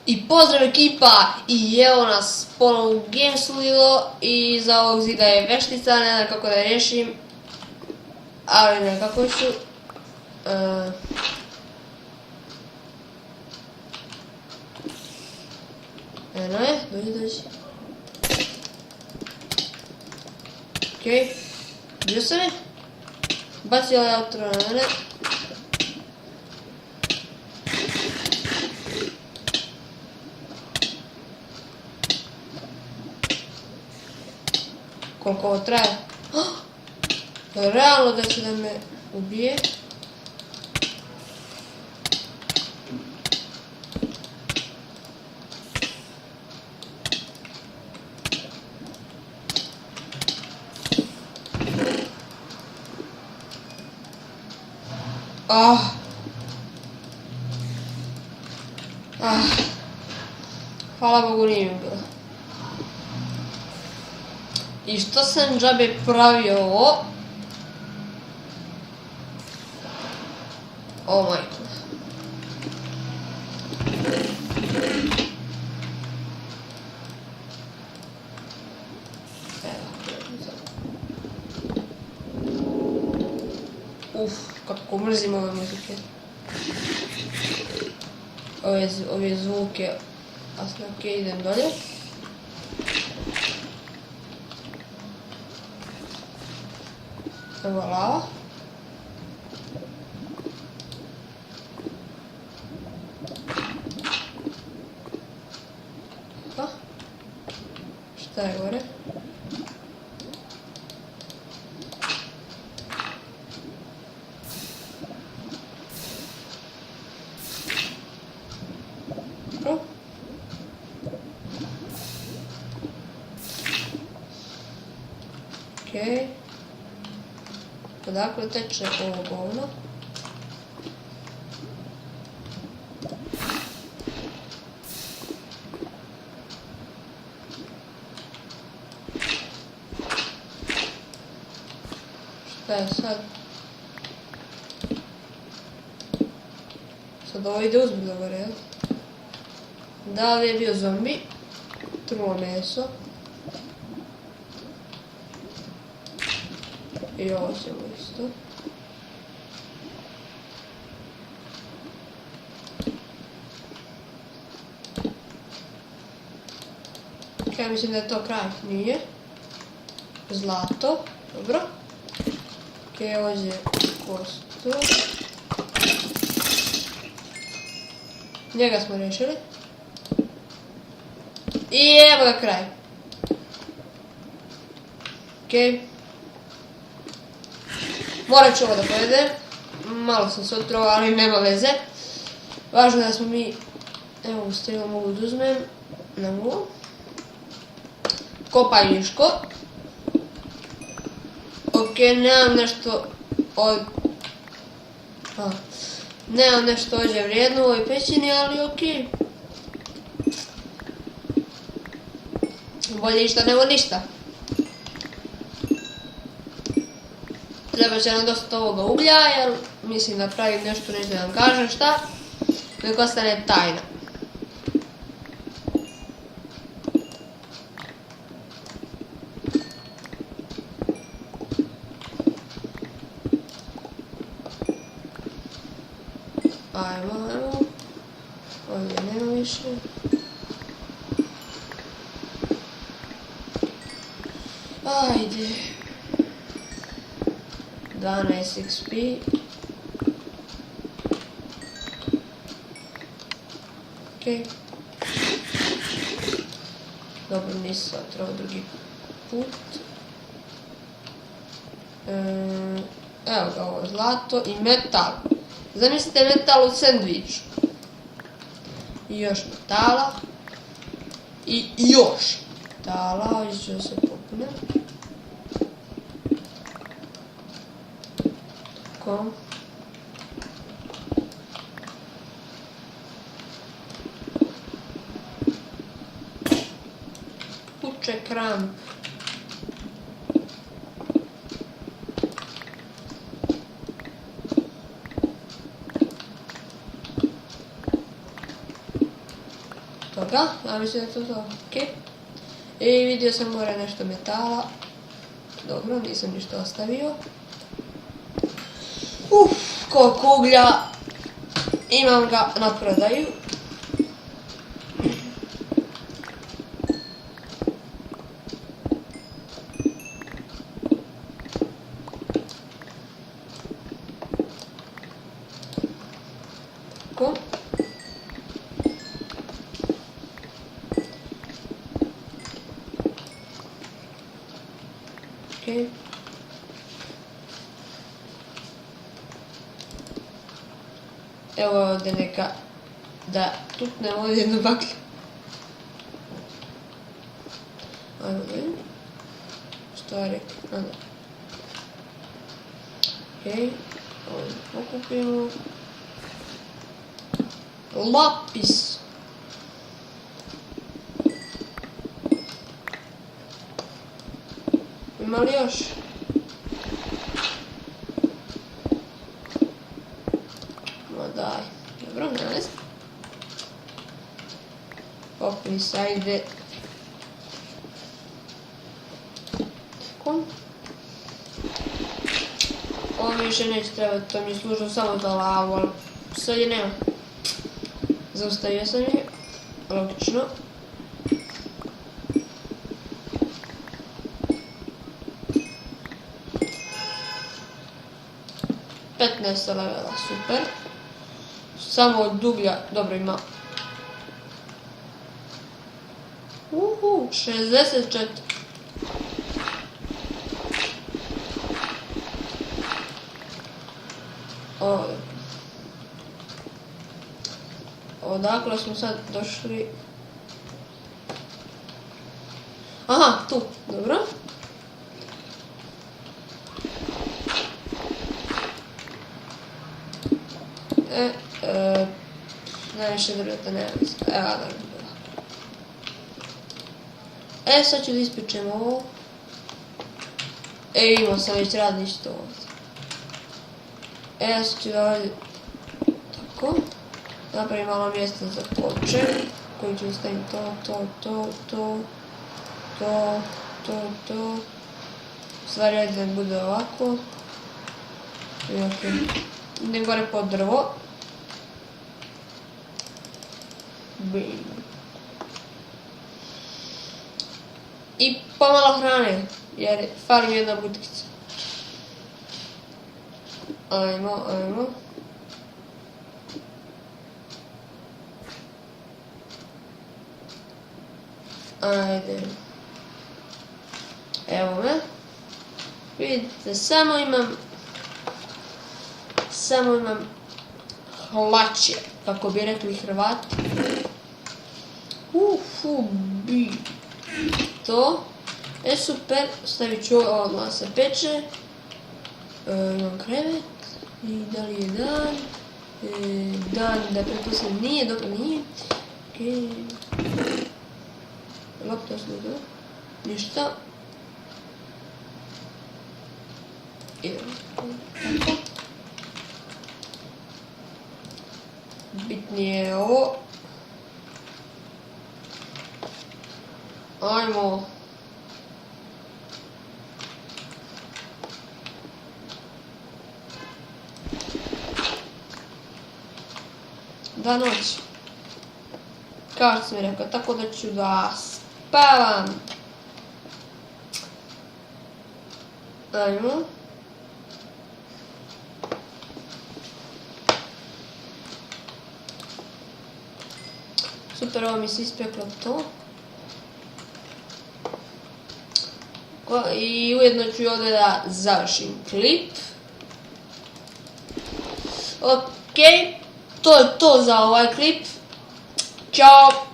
I pozdrav ekipa, i evo nas ponovo u Gamesulilo i za ovog zida je veštica, ne znam kako da je riješim, ali nekako ću. Eno je, dođi. Okej, gdje sam je? Bacio je auto na mene. Koliko ovo traje? Realno da će da me ubije. Hvala Bogu nije mi bilo. I što sam džabe pravio ovo? Oh my god. Kako mrzim ove muzike. Ove zvuke. Ok, idem dolje. Evo lava. Šta je gore? Okej. Odakle teče ovo govno? Šta je sad? Sad ovo ide uzbiljno gore, jel? Da li je bio zombi? Trulo meso. I ovo ćemo isto. Ja mislim da je to kraj, nije. Zlato, dobro. Ok, ovdje je kostur. Njega smo rješili. I evo ga kraj. Ok. Morat ću ovo da povedem. Malo sam se otrovao, ali nema veze. Važno je da smo mi... Evo u stilu mogu da uzmem. Ne mogu. Kopaljiško. Ok, nemam nešto od... Nemam nešto ovdje vrijedno u ovoj pećini, ali ok. Bolje ništa nego ništa. Treba će nam dosta ovoga uglja, jer mislim da pravim nešto, neću da vam kažem šta. Nek ostane tajna. Ajmo. Ovdje nema više. Ajde. 12 XP. Ok. Dobro, nisam trebao drugi put. Evo ga, ovo zlato i metal. Zamislite metal u sendviču. I još metala. I još metala. Ovdje ću da se popunem. Tako. Kuće kramp. toga. Ja mislim da je to to. Ok. I vidio sam gore nešto metala. Dobro, nisam ništa ostavio. Koliko uglja. Imam ga na prodaju. Tako. Ok. Evo ovdje neka da tutnemo ovdje jednu baklju. Ajmo da vidim. Što je rekao? Ajde. Ok. Ovdje pokupimo. Lapis. Ima li još? Ma daj. Dobro, ne znam. Opis, ajde. Tako. Ovo mi više neće trebati, to mi je služilo samo za lavu, ali sad je nema. Zaustavio sam je, logično. Petnaest levela, super. Samo od uglja, dobro ima. 64. Ovdje. Odakle smo sad došli? Aha, tu, dobro. Najviše drveta nema mislim. Evo da bi bilo. Sad ću da ispičem ovo. Imao sam već radništvo ovdje. Sad ću da ovdje tako. Napravim malo mjesta za ploče, koji ću staviti to. U stvari ajde da bude ovako. I ok. Idem gore pod drvo. Bim. I pomalo hrane, jer falim jedna butkica. Ajmo. Ajde. Evo me. Vidite, samo imam hlače, kako bi rekli Hrvati. Bi. To. Super, stavit ću ovo odmah se peče. Imam krevet. I da li je dan? Dan, da pretpostavljam nije, dobro nije. Ok. Lopta sluga. Ništa. Idemo. Tako. Bitnije je ovo. Ajmo. Da noć. Kao što sam rekao, tako da ću da spavam. Ajmo. Super, ovo mi se ispeklo to. I ujedno ću ovdje da završim klip. Ok, to je to za ovaj klip. Ćao!